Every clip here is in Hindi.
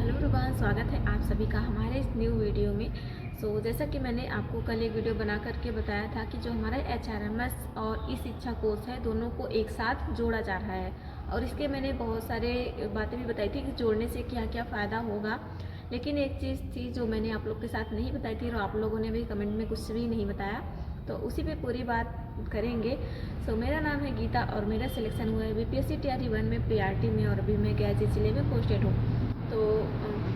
हेलो रुबान, स्वागत है आप सभी का हमारे इस न्यू वीडियो में। जैसा कि मैंने आपको कल एक वीडियो बना करके बताया था कि जो हमारा HRMS और ई शिक्षा कोर्स है दोनों को एक साथ जोड़ा जा रहा है, और इसके मैंने बहुत सारे बातें भी बताई थी कि जोड़ने से क्या क्या फ़ायदा होगा। लेकिन एक चीज़ थी जो मैंने आप लोग के साथ नहीं बताई थी और आप लोगों ने भी कमेंट में कुछ भी नहीं बताया, तो उसी पे पूरी बात करेंगे। मेरा नाम है गीता और मेरा सिलेक्शन हुआ है BPSC TRE 1 में PRT में, और अभी मैं गया जिले में पोस्टेड हूँ। तो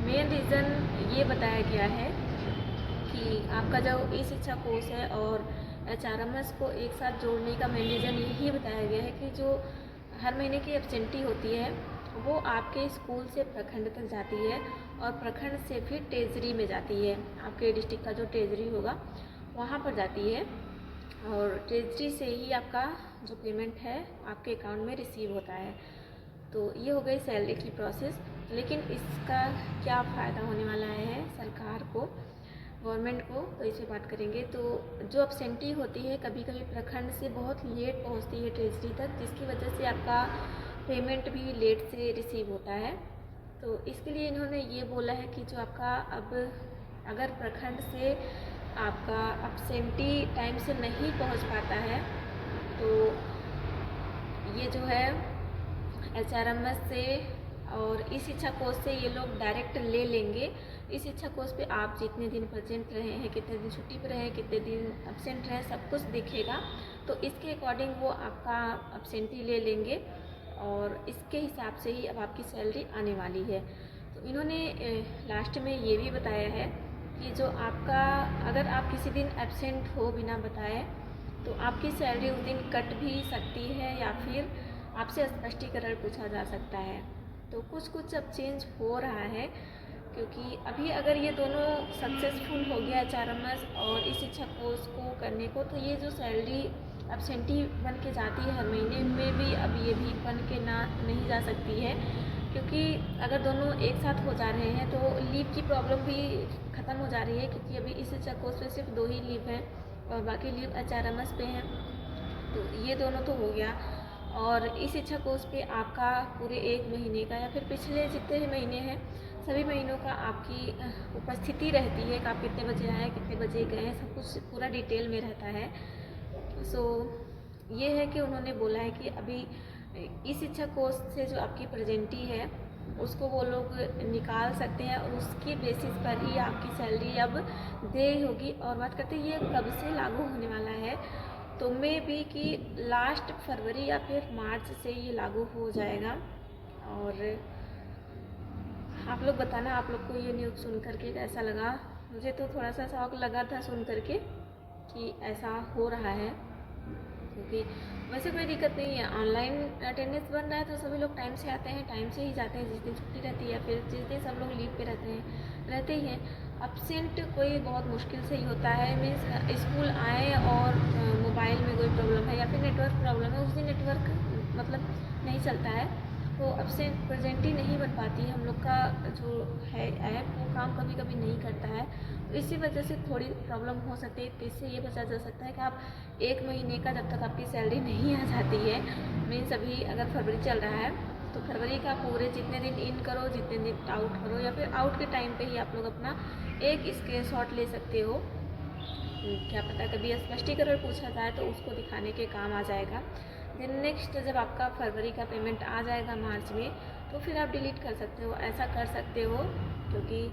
मेन रीज़न ये बताया गया है कि आपका जो ई शिक्षा कोर्स है और HRMS को एक साथ जोड़ने का मेन रीज़न यही बताया गया है कि जो हर महीने की एब्सेंटी होती है वो आपके स्कूल से प्रखंड तक जाती है, और प्रखंड से फिर ट्रेजरी में जाती है। आपके डिस्ट्रिक्ट का जो ट्रेजरी होगा वहाँ पर जाती है, और ट्रेजरी से ही आपका जो पेमेंट है आपके अकाउंट में रिसीव होता है। तो ये हो गई सैलरी की प्रोसेस। लेकिन इसका क्या फ़ायदा होने वाला है सरकार को, गवर्नमेंट को, तो इस पर बात करेंगे। तो जो एब्सेंटी होती है कभी कभी प्रखंड से बहुत लेट पहुंचती है ट्रेजरी तक, जिसकी वजह से आपका पेमेंट भी लेट से रिसीव होता है। तो इसके लिए इन्होंने ये बोला है कि जो आपका अब अगर प्रखंड से आपका एब्सेंटी टाइम से नहीं पहुंच पाता है तो ये जो है HRMS से और ई शिक्षा कोर्स से ये लोग डायरेक्ट ले लेंगे। इस शिक्षा कोर्स पे आप जितने दिन प्रेजेंट रहे हैं, कितने दिन छुट्टी पर रहे, कितने दिन एब्सेंट रहे, सब कुछ दिखेगा। तो इसके अकॉर्डिंग वो आपका एब्सेंटी ले लेंगे और इसके हिसाब से ही अब आपकी सैलरी आने वाली है। तो इन्होंने लास्ट में ये भी बताया है कि जो आपका अगर आप किसी दिन एब्सेंट हो बिना बताए तो आपकी सैलरी उस दिन कट भी सकती है, या फिर आपसे स्पष्टीकरण पूछा जा सकता है। तो कुछ अब चेंज हो रहा है, क्योंकि अभी अगर ये दोनों सक्सेसफुल हो गया HRMS और इस शिक्षा कोर्स को करने को, तो ये जो सैलरी एब्सेंटी बन के जाती है हर महीने में भी अब ये भी बन के नहीं जा सकती है, क्योंकि अगर दोनों एक साथ हो जा रहे हैं तो लीव की प्रॉब्लम भी ख़त्म हो जा रही है। क्योंकि अभी इस शिक्षा कोर्स में सिर्फ 2 ही लीव हैं और बाकी लीव HRMS पे हैं। तो ये दोनों तो हो गया, और इस शिक्षा कोर्स पे आपका पूरे 1 महीने का या फिर पिछले जितने भी महीने हैं सभी महीनों का आपकी उपस्थिति रहती है कि आप कितने बजे आए, कितने बजे गए, सब कुछ पूरा डिटेल में रहता है। ये है कि उन्होंने बोला है कि अभी इस शिक्षा कोर्स से जो आपकी प्रेजेंटी है उसको वो लोग निकाल सकते हैं, और उसके बेसिस पर ही आपकी सैलरी अब दे होगी। और बात करते हैं ये कब से लागू होने वाला है, तो मे बी कि लास्ट फरवरी या फिर मार्च से ये लागू हो जाएगा। और आप लोग बताना आप लोग को ये न्यूज़ सुन करके कैसा लगा। मुझे तो थोड़ा सा शौक लगा था सुन करके कि ऐसा हो रहा है, क्योंकि वैसे कोई दिक्कत नहीं है। ऑनलाइन अटेंडेंस बन रहा है तो सभी लोग टाइम से आते हैं, टाइम से ही जाते हैं। जिस दिन छुट्टी रहती है या फिर जिस दिन सब लोग लीव पे रहते ही हैं। एब्सेंट कोई बहुत मुश्किल से ही होता है, मीन्स स्कूल आए और मोबाइल में कोई प्रॉब्लम है या फिर नेटवर्क प्रॉब्लम है, उस दिन नेटवर्क मतलब नहीं चलता है, तो एब्सेंट प्रेजेंट ही नहीं बन पाती है। हम लोग का जो है ऐप वो काम कभी कभी नहीं करता है, तो इसी वजह से थोड़ी प्रॉब्लम हो सकती है। तो इससे ये बचा जा सकता है कि आप 1 महीने का जब तक आपकी सैलरी नहीं आ जाती है, मीन्स अभी अगर फरवरी चल रहा है तो फरवरी का पूरे जितने दिन इन करो, जितने दिन आउट करो, या फिर आउट के टाइम पे ही आप लोग अपना एक स्क्रीनशॉट ले सकते हो। क्या पता कभी स्पष्टीकरण पूछा जाए तो उसको दिखाने के काम आ जाएगा। देन नेक्स्ट जब आपका फरवरी का पेमेंट आ जाएगा मार्च में, तो फिर आप डिलीट कर सकते हो, ऐसा कर सकते हो, क्योंकि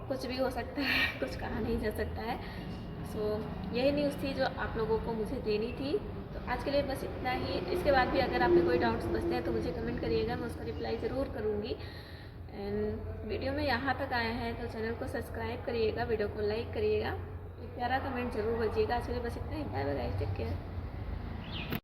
कुछ भी हो सकता है, कुछ कहा नहीं जा सकता है। यही न्यूज़ थी जो आप लोगों को मुझे देनी थी। तो आज के लिए बस इतना ही। इसके बाद भी अगर आप में कोई डाउट्स बचते हैं तो मुझे कमेंट करिएगा, मैं उसका रिप्लाई ज़रूर करूँगी। एंड वीडियो में यहाँ तक आए हैं तो चैनल को सब्सक्राइब करिएगा, वीडियो को लाइक करिएगा, एक प्यारा कमेंट ज़रूर बजिएगा। आज के लिए बस इतना ही। Bye bye guys, take care.